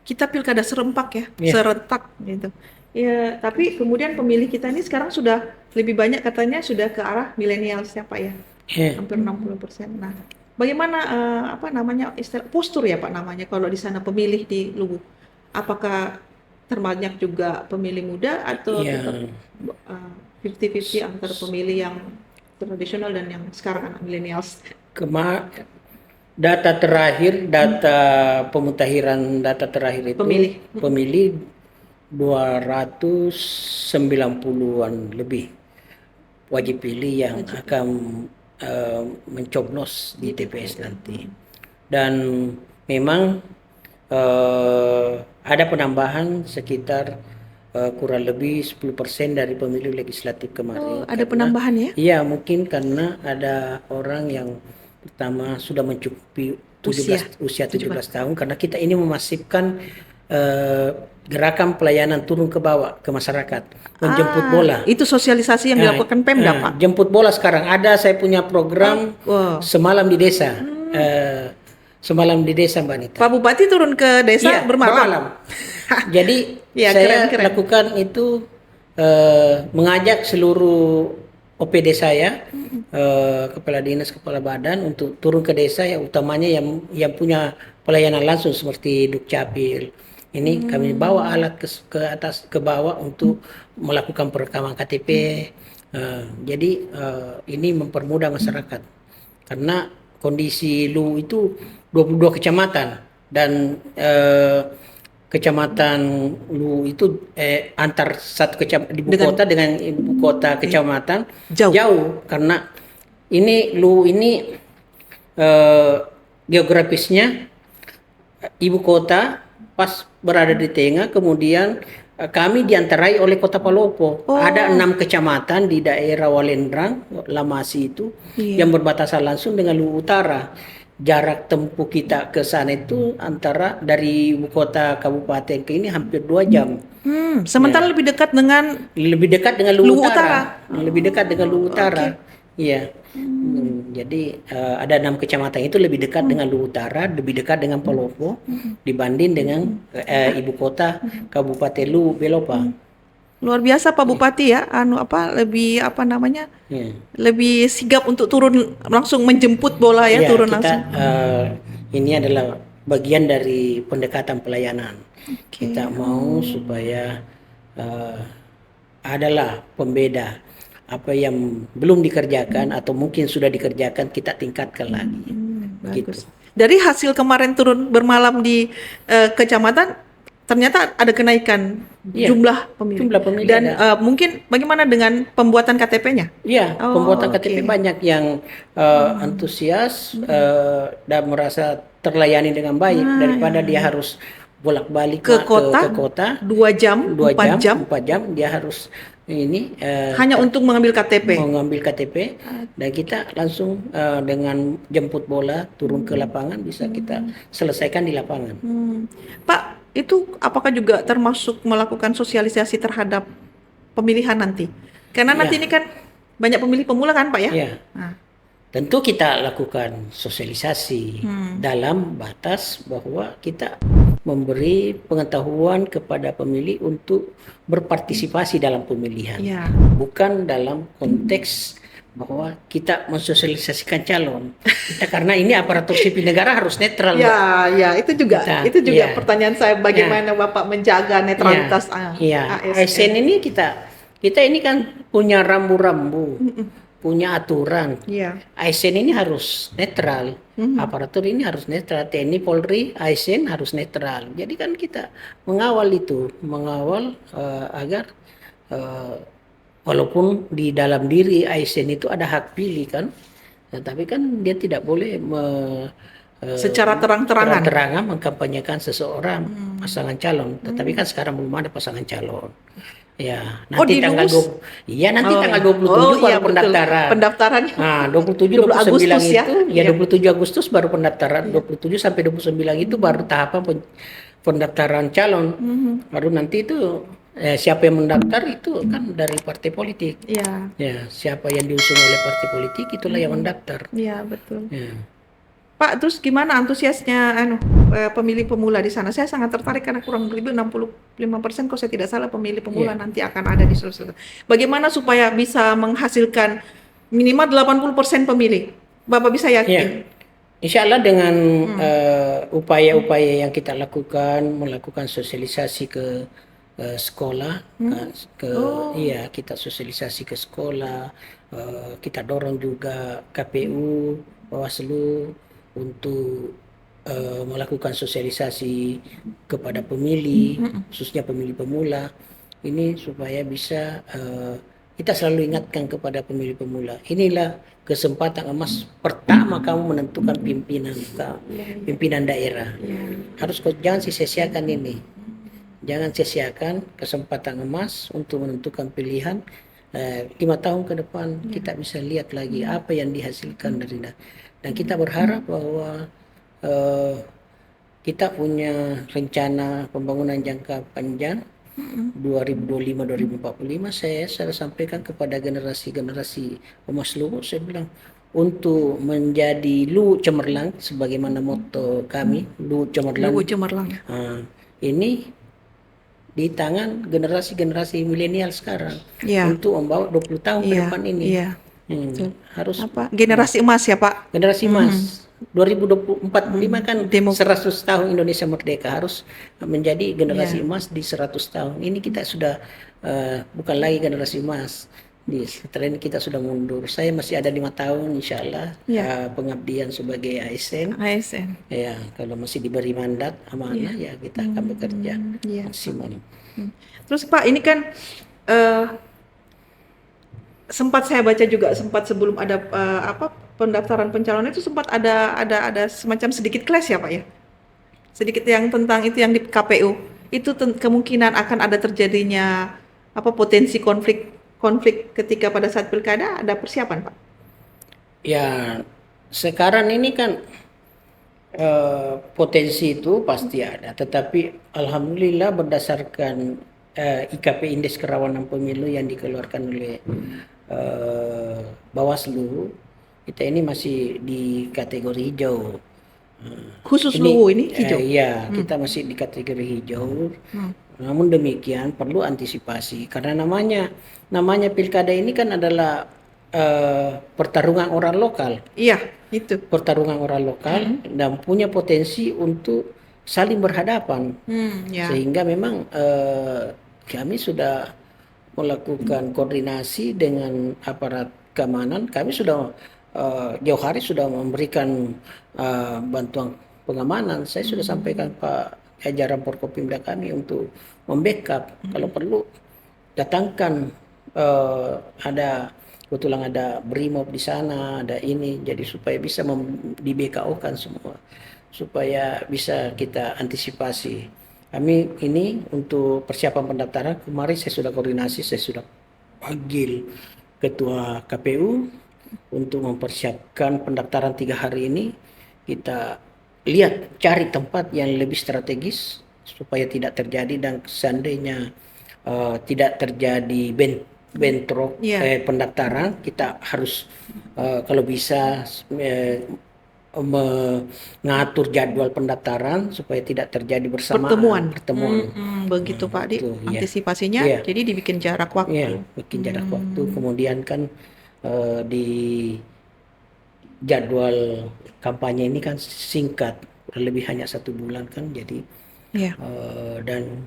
kita pilkada serempak ya, Iya. serentak gitu. Ya, tapi kemudian pemilih kita ini sekarang sudah lebih banyak katanya sudah ke arah milenial siapa ya? Iya. Hampir 60%. Nah, bagaimana apa namanya postur ya Pak namanya kalau di sana pemilih di Luwu? Apakah terbanyak juga pemilih muda atau Iya. tetap 50-50 antara pemilih yang tradisional dan yang sekarang anak milenials? Data terakhir itu pemilih 290-an lebih wajib pilih yang akan mencoblos di TPS nanti. Dan memang ada penambahan sekitar kurang lebih 10% dari pemilu legislatif kemarin. Ada penambahan ya? Iya, mungkin karena ada orang yang pertama sudah mencukupi usia 17 tahun, karena kita ini memasifkan gerakan pelayanan turun ke bawah ke masyarakat, menjemput bola. Itu sosialisasi yang dilakukan Pemda, Pak. Jemput bola sekarang ada, saya punya program semalam di desa. Semalam di desa, Mbak Nita. Pak Bupati turun ke desa bermalam. Jadi ya, saya keren. lakukan itu mengajak seluruh OPD saya, kepala dinas, kepala badan untuk turun ke desa, ya utamanya yang punya pelayanan langsung seperti Dukcapil. Ini kami bawa alat ke bawah untuk melakukan perekaman KTP. Jadi ini mempermudah masyarakat karena kondisi Luwu itu 22 kecamatan dan kecamatan Luwu itu antar satu kecamatan ibu kota dengan ibu kota kecamatan jauh karena ini Luwu ini geografisnya ibu kota pas berada di tengah, kemudian kami diantarai oleh Kota Palopo. Ada 6 kecamatan di daerah Walendrang, Lamasi itu yang berbatasan langsung dengan Luwu Utara. Jarak tempuh kita ke sana itu antara dari ibu kota kabupaten ke ini hampir 2 jam. Sementara lebih dekat dengan Luwu Utara. Lebih dekat dengan Luwu Utara. Iya. Jadi ada 6 kecamatan itu lebih dekat dengan Luwu Utara, lebih dekat dengan Palopo dibanding dengan ibu kota Kabupaten Luwu Belopa. Luar biasa Pak Bupati ya, lebih lebih sigap untuk turun langsung menjemput bola ya, turun langsung. Ini adalah bagian dari pendekatan pelayanan. Kita mau supaya adalah pembeda apa yang belum dikerjakan atau mungkin sudah dikerjakan, kita tingkatkan lagi. Bagus. Dari hasil kemarin turun bermalam di kecamatan, ternyata ada kenaikan jumlah pemilih. Jumlah pemilih Dan ada. mungkin bagaimana dengan pembuatan KTP-nya? Iya, pembuatan KTP Oke. banyak yang antusias dan merasa terlayani dengan baik daripada dia harus bolak-balik Ke kota, ke kota 2 jam, 2 4 jam, 4 jam dia harus ini hanya untuk mengambil KTP. mengambil KTP dan kita langsung dengan jemput bola turun ke lapangan bisa kita selesaikan di lapangan. Pak, itu apakah juga termasuk melakukan sosialisasi terhadap pemilihan nanti? Karena nanti Iya. ini kan banyak pemilih pemula kan, Pak ya? Iya. Nah, Tentu kita lakukan sosialisasi dalam batas bahwa kita memberi pengetahuan kepada pemilih untuk berpartisipasi dalam pemilihan. iya. Bukan dalam konteks bahwa kita mensosialisasikan calon. Kita karena ini aparatur sipil negara harus netral. Mbak. Ya, itu juga Iya. pertanyaan saya, bagaimana Bapak menjaga netralitas Iya. ASN? ASN ini kita ini kan punya rambu-rambu, punya aturan. Iya. ASN ini harus netral, aparatur ini harus netral, TNI, Polri, ASN harus netral. Jadi kan kita mengawal agar walaupun di dalam diri ASN itu ada hak pilih kan, tapi kan dia tidak boleh Secara terang-terangan. terang-terangan mengkampanyekan seseorang pasangan calon. Tetapi kan sekarang belum ada pasangan calon. Ya, nanti di tanggal Luhus? nanti tanggal 27 baru betul. pendaftaran. Pendaftarannya. Nah, 27 20 29 Agustus ya? itu Iya. 27 Agustus baru pendaftaran. 27 sampai 29 itu baru tahapan pendaftaran calon. Baru nanti itu siapa yang mendaftar itu kan dari partai politik. Iya. Ya, siapa yang diusung oleh partai politik itulah yang mendaftar. Iya, betul. Ya. Pak, terus gimana antusiasnya pemilih pemula di sana? Saya sangat tertarik karena kurang lebih 65% kalau saya tidak salah pemilih pemula nanti akan ada di Sulawesi. Bagaimana supaya bisa menghasilkan minimal 80% pemilih? Bapak bisa yakin? Insya Allah dengan upaya-upaya yang kita melakukan sosialisasi ke sekolah, kita sosialisasi ke sekolah, kita dorong juga KPU, Bawaslu untuk melakukan sosialisasi kepada pemilih, khususnya pemilih pemula, ini supaya bisa kita selalu ingatkan kepada pemilih pemula, inilah kesempatan emas pertama kamu menentukan pimpinan daerah. Harus jangan sia-siakan ini. Jangan sia-siakan kesempatan emas untuk menentukan pilihan. 5 tahun ke depan kita bisa lihat lagi apa yang dihasilkan dari dan kita berharap bahwa kita punya rencana pembangunan jangka panjang 2025-2045. Saya sampaikan kepada generasi emas Luwu, saya bilang untuk menjadi Luwu Cemerlang sebagaimana moto kami, Luwu Cemerlang. Luwu Cemerlang. Ini di tangan generasi milenial sekarang untuk membawa 20 tahun ke depan ini. Harus generasi emas ya, Pak. Generasi emas. 2045 kan 100 tahun Indonesia merdeka, harus menjadi generasi emas di 100 tahun. Ini kita sudah bukan lagi generasi emas. Setelah ini kita sudah mundur. Saya masih ada 5 tahun insya Allah pengabdian sebagai ASN. Ya, kalau masih diberi mandat amanah ya kita akan bekerja maksimal. Terus Pak, ini kan sempat saya baca juga, sebelum ada pendaftaran pencalonan itu sempat ada semacam sedikit clash ya, Pak ya? Sedikit yang tentang itu yang di KPU. Itu kemungkinan akan ada terjadinya potensi konflik ketika pada saat pilkada, ada persiapan, Pak? Ya, sekarang ini kan potensi itu pasti ada, tetapi alhamdulillah berdasarkan IKP Indeks Kerawanan Pemilu yang dikeluarkan oleh Bawaslu, kita ini masih di kategori hijau. Khusus Luwu ini hijau? Iya, kita masih di kategori hijau. Namun demikian perlu antisipasi karena namanya pilkada ini kan adalah pertarungan orang lokal. Iya, itu. Pertarungan orang lokal dan punya potensi untuk saling berhadapan. Sehingga memang kami sudah melakukan koordinasi dengan aparat keamanan. Kami sudah jauh hari sudah memberikan bantuan pengamanan. Saya sudah sampaikan Pak jajaran Forkopimda kami untuk membackup. Kalau perlu datangkan ada kebetulan ada Brimob di sana, ada ini, jadi supaya bisa di BKO-kan semua, supaya bisa kita antisipasi. Kami ini untuk persiapan pendaftaran kemarin saya sudah koordinasi, saya sudah panggil Ketua KPU untuk mempersiapkan pendaftaran 3 hari ini. Kita lihat cari tempat yang lebih strategis supaya tidak terjadi, dan seandainya tidak terjadi bentrok pendaftaran, kita harus kalau bisa mengatur jadwal pendaftaran supaya tidak terjadi bersamaan pertemuan. Begitu Pak Di, antisipasinya jadi dibikin jarak waktu. Iya, bikin jarak waktu. Kemudian kan di jadwal kampanye ini kan singkat, kurang lebih hanya 1 bulan kan, jadi dan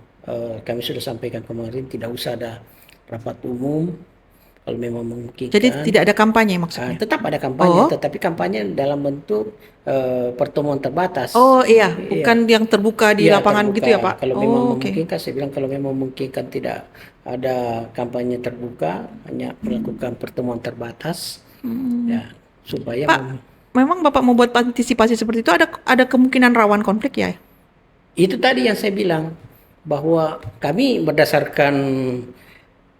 kami sudah sampaikan kemarin tidak usah ada rapat umum kalau memang memungkinkan. Jadi tidak ada kampanye maksudnya? Tetap ada kampanye, tetapi kampanye dalam bentuk pertemuan terbatas. Oh iya, bukan yang terbuka di lapangan terbuka. Gitu ya Pak? Kalau memang memungkinkan, saya bilang kalau memang memungkinkan tidak ada kampanye terbuka, hanya melakukan pertemuan terbatas, ya supaya. Pak, memang Bapak mau buat antisipasi seperti itu, ada kemungkinan rawan konflik ya? Itu tadi yang saya bilang, bahwa kami berdasarkan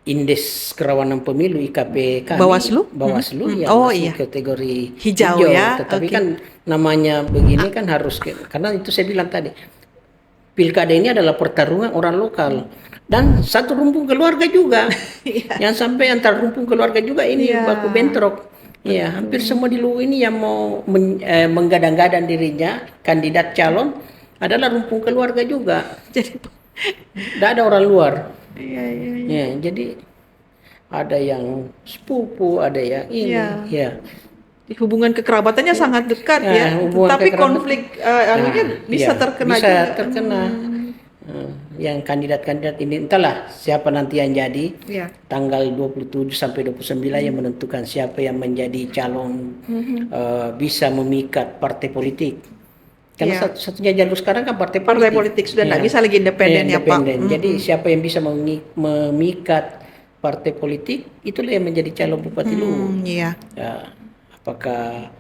Indeks Kerawanan Pemilu IKP kami, Bawaslu yang masih kategori hijau ya. Tetapi kan namanya begini kan harus, karena itu saya bilang tadi, pilkada ini adalah pertarungan orang lokal dan satu rumpun keluarga juga. Yang sampai antar rumpun keluarga juga ini baku bentrok. Ya, hampir semua di Luwu ini yang mau menggadang-gadang dirinya kandidat calon adalah rumpun keluarga juga. Jadi tidak ada orang luar. Ya, jadi ada yang sepupu, ada yang ini. Hubungan kekerabatannya sangat dekat ya. Tapi konflik bisa terkena bisa juga. Terkena. Yang kandidat-kandidat ini entahlah siapa nanti yang jadi. Tanggal 27 sampai 29 yang menentukan siapa yang menjadi calon bisa memikat partai politik. Karena satunya jalur sekarang kan partai politik sudah tidak bisa lagi independen ya Pak. Jadi siapa yang bisa memikat partai politik, itulah yang menjadi calon Bupati Luwu. Ya, apakah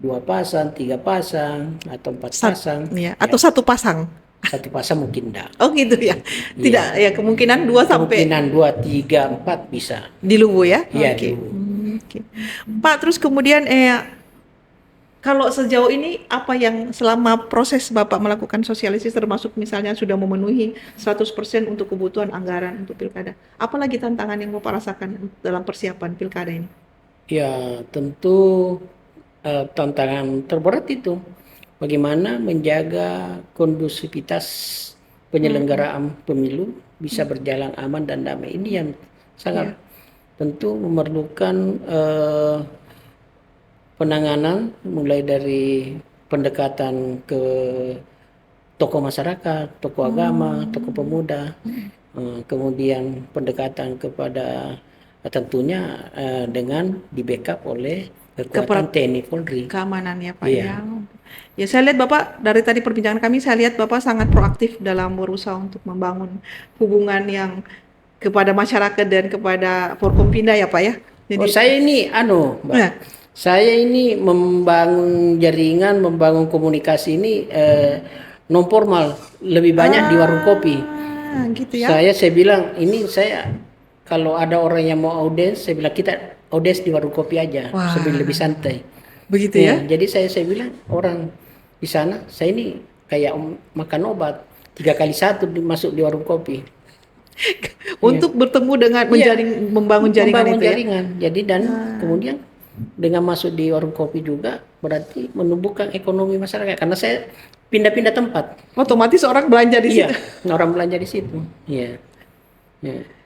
2 pasang, 3 pasang, atau 4 pasang? Atau 1 pasang? 1 pasang mungkin enggak. Oh gitu ya. Tidak ya, kemungkinan 2 sampai. Kemungkinan 2, 3, 4 bisa. Di Luwu ya? Iya, di Luwu. Pak, terus kemudian kalau sejauh ini apa yang selama proses Bapak melakukan sosialisasi, termasuk misalnya sudah memenuhi 100% untuk kebutuhan anggaran untuk pilkada, apalagi tantangan yang Bapak rasakan dalam persiapan pilkada ini? Ya tentu tantangan terberat itu bagaimana menjaga kondusivitas penyelenggaraan pemilu bisa berjalan aman dan damai. Ini yang sangat tentu memerlukan penanganan, mulai dari pendekatan ke tokoh masyarakat, tokoh agama, tokoh pemuda, kemudian pendekatan kepada tentunya dengan di backup oleh kekuatan TNI Polri. Keamanan ya Pak ya. Saya lihat Bapak dari tadi perbincangan kami, saya lihat Bapak sangat proaktif dalam berusaha untuk membangun hubungan yang kepada masyarakat dan kepada Forkompinda ya Pak ya. Jadi, saya ini Mbak. Saya ini membangun jaringan, membangun komunikasi ini non formal, lebih banyak di warung kopi. Gitu ya. Saya bilang ini saya kalau ada orang yang mau audiens, saya bilang kita audiens di warung kopi aja, lebih santai. Begitu ya. Jadi saya bilang orang di sana, saya ini kayak makan obat, 3 kali 1 masuk di warung kopi. Untuk bertemu dengan membangun jaringan itu ya. Jadi dan kemudian dengan masuk di warung kopi juga berarti menumbuhkan ekonomi masyarakat, karena saya pindah-pindah tempat. Otomatis orang belanja di situ. Orang belanja di situ.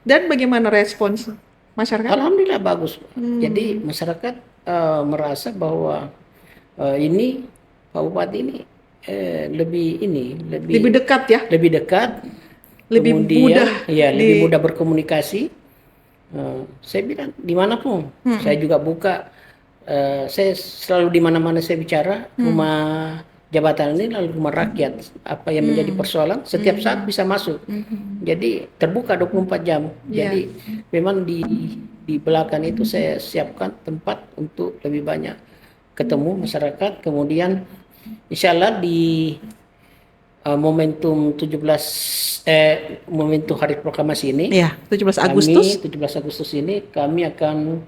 Dan bagaimana respons masyarakat? Alhamdulillah bagus. Jadi masyarakat merasa bahwa ini Pak Bupati ini lebih dekat ya. Lebih dekat. Lebih mudah. Lebih mudah berkomunikasi. Saya bilang dimanapun, saya juga buka. Saya selalu di mana-mana saya bicara, rumah jabatan ini lalu rumah rakyat. Apa yang menjadi persoalan setiap saat bisa masuk. Jadi terbuka 24 jam. Jadi memang di belakang itu saya siapkan tempat untuk lebih banyak ketemu masyarakat. Kemudian insya Allah di momentum momentum Hari Proklamasi ini, 17 Agustus. 17 Agustus ini kami akan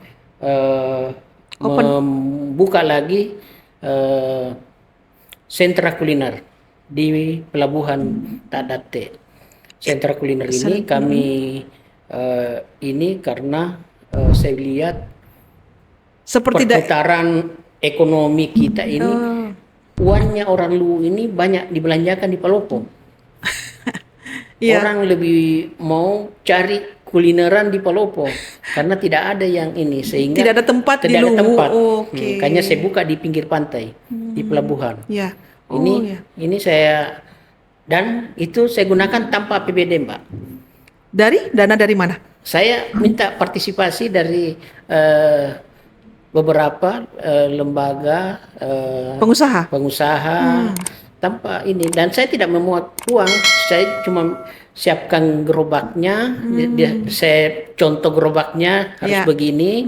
membuka lagi sentra kuliner di Pelabuhan Tadate. Sentra kuliner ini kami ini karena saya lihat seperti perputaran ekonomi kita ini, uangnya orang Luwu ini banyak dibelanjakan di Palopo. Orang lebih mau cari kulineran di Palopo karena tidak ada yang ini, sehingga tidak ada tempat di Luwu. Makanya saya buka di pinggir pantai di pelabuhan. Ini saya, dan itu saya gunakan tanpa APBD, Mbak. Dana dari mana? Saya minta partisipasi dari beberapa lembaga pengusaha tanpa ini, dan saya tidak memuat uang, saya cuma siapkan gerobaknya, saya contoh gerobaknya harus begini.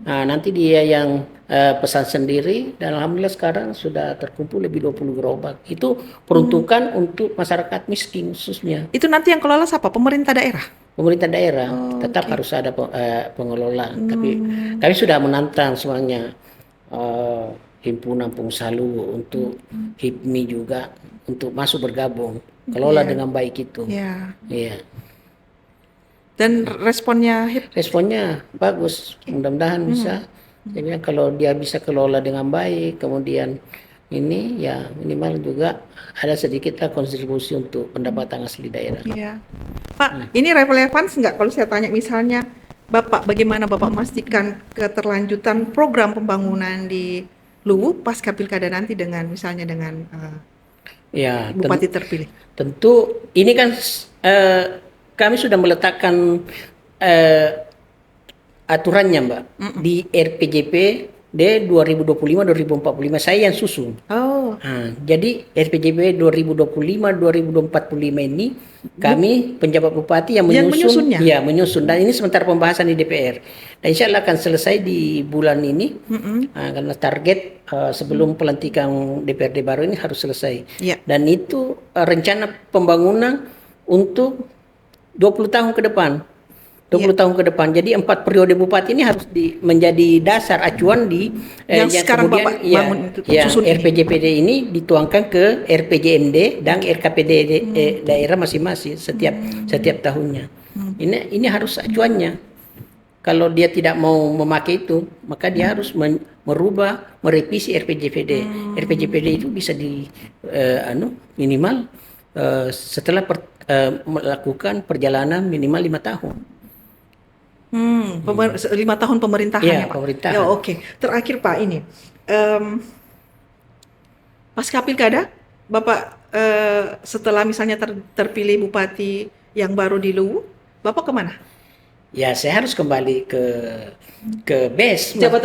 Nah, nanti dia yang pesan sendiri, dan alhamdulillah sekarang sudah terkumpul lebih 20 gerobak. Itu peruntukan untuk masyarakat miskin khususnya. Itu nanti yang kelola siapa? Pemerintah daerah? Pemerintah daerah tetap harus ada pengelola. Tapi kami sudah menantang semuanya, himpunan pengusaha Luwu, untuk HIPMI juga untuk masuk bergabung, kelola dengan baik itu. Dan responnya bagus, mudah-mudahan bisa. Jadi kalau dia bisa kelola dengan baik, kemudian ini ya minimal juga ada sedikitlah kontribusi untuk pendapatan asli daerah. Pak, ini relevan nggak kalau saya tanya misalnya Bapak, bagaimana Bapak memastikan keterlanjutan program pembangunan di Luwu pasca pilkada nanti dengan misalnya dengan bupati terpilih? Tentu ini kan kami sudah meletakkan aturannya, Mbak, di RPJP D 2025-2045 saya yang susun. Jadi RPJP 2025-2045 ini kami penjabat bupati yang menyusun. Menyusun, dan ini sementara pembahasan di DPR. Dan insya Allah akan selesai di bulan ini. Karena target sebelum pelantikan DPRD baru ini harus selesai. Dan itu rencana pembangunan untuk 20 tahun ke depan. 20 tahun ke depan. Jadi 4 periode bupati ini harus menjadi dasar acuan di yang sekarang kemudian, Bapak bangun susun RPJPD ini dituangkan ke RPJMD dan RKPD daerah masing-masing setiap tahunnya. Ini harus acuannya. Kalau dia tidak mau memakai itu, maka dia harus merevisi RPJPD. RPJPD itu bisa minimal setelah melakukan perjalanan minimal 5 tahun. 5 tahun pemerintahannya, Pak. Pemerintahan. Terakhir, Pak, ini pasca pilkada, Bapak setelah misalnya terpilih bupati yang baru di Luwu, Bapak kemana? Saya harus kembali ke base camp.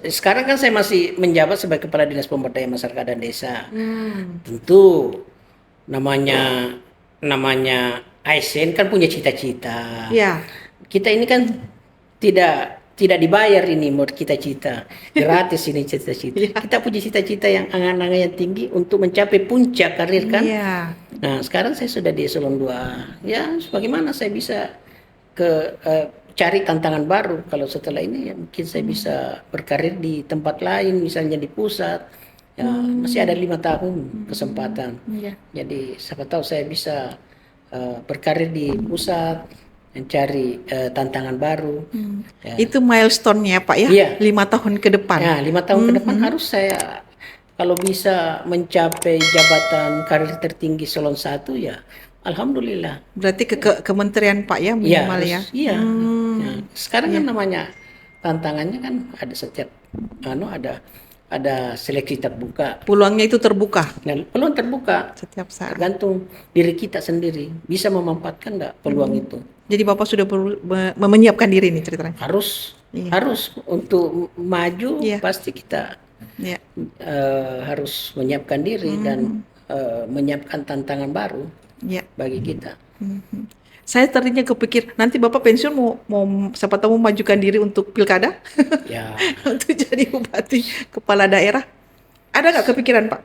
Sekarang kan saya masih menjabat sebagai Kepala Dinas Pemberdayaan Masyarakat dan Desa. Tentu namanya ASN kan punya cita-cita. Kita ini kan tidak dibayar ini menurut cita-cita, gratis ini cita-cita. Kita punya cita-cita yang angan-angan yang tinggi untuk mencapai puncak karir kan. Nah, sekarang saya sudah di eselon 2. Bagaimana saya bisa cari tantangan baru? Kalau setelah ini mungkin saya bisa berkarir di tempat lain, misalnya di pusat. Masih ada 5 tahun kesempatan. Jadi siapa tahu saya bisa berkarir di pusat, mencari tantangan baru. Itu milestone-nya, Pak, ya? 5 tahun ke depan. 5 tahun ke depan harus saya, kalau bisa mencapai jabatan karir tertinggi eselon 1 ya alhamdulillah. Berarti ke kementerian, Pak, ya, minimal ya? Sekarang kan namanya tantangannya kan ada setiap ada seleksi terbuka. Peluangnya itu terbuka. Peluang terbuka setiap saat. Tergantung diri kita sendiri bisa memanfaatkan enggak peluang itu. Jadi Bapak sudah menyiapkan diri nih ceritanya. Harus untuk maju pasti kita Ya. Harus menyiapkan diri dan menyiapkan tantangan baru Ya. bagi kita. Saya tadinya kepikir nanti Bapak pensiun mau siapa tahu mau majukan diri untuk pilkada, Ya, untuk jadi bupati kepala daerah. Ada nggak kepikiran Pak?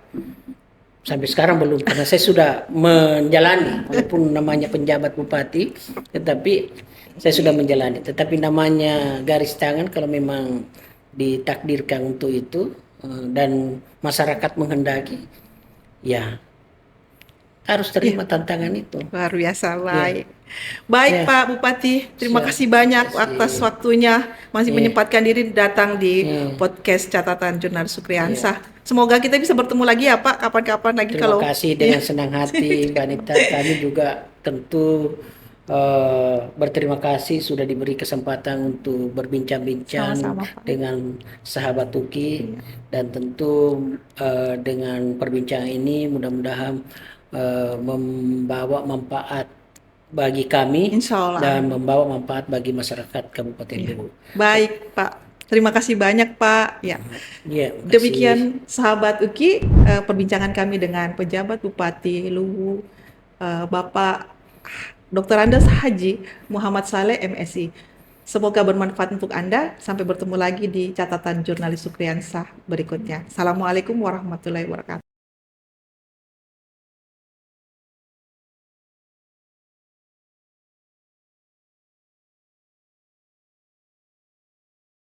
sampai sekarang belum, karena saya sudah menjalani, walaupun namanya penjabat bupati, tetapi saya sudah menjalani. Tetapi namanya garis tangan, kalau memang ditakdirkan untuk itu dan masyarakat menghendaki, ya harus terima tantangan itu. Luar biasa, Ya, baik. Baik ya, Pak Bupati, terima siap. kasih banyak Terima atas kasih. waktunya, masih Ya, menyempatkan diri datang di ya, podcast Catatan Jurnalis ya. Sukriansah. Semoga kita bisa bertemu lagi ya Pak, kapan-kapan lagi Terima kalau kasih, ya. dengan senang hati Mbak Anita. Kami juga tentu berterima kasih sudah diberi kesempatan untuk berbincang-bincang Sama-sama Pak. dengan sahabat Tuki, dan tentu dengan perbincangan ini mudah-mudahan membawa manfaat bagi kami Insya Allah. dan membawa manfaat bagi masyarakat Kabupaten Luwu. Baik Pak, terima kasih banyak Pak. Ya. Ya, terima kasih. Demikian sahabat Uki, perbincangan kami dengan pejabat Bupati Luwu, Bapak Dr. Andes Haji Muhammad Saleh MSI. Semoga bermanfaat untuk Anda. Sampai bertemu lagi di catatan jurnalis Sukriansah berikutnya. Assalamualaikum warahmatullahi wabarakatuh.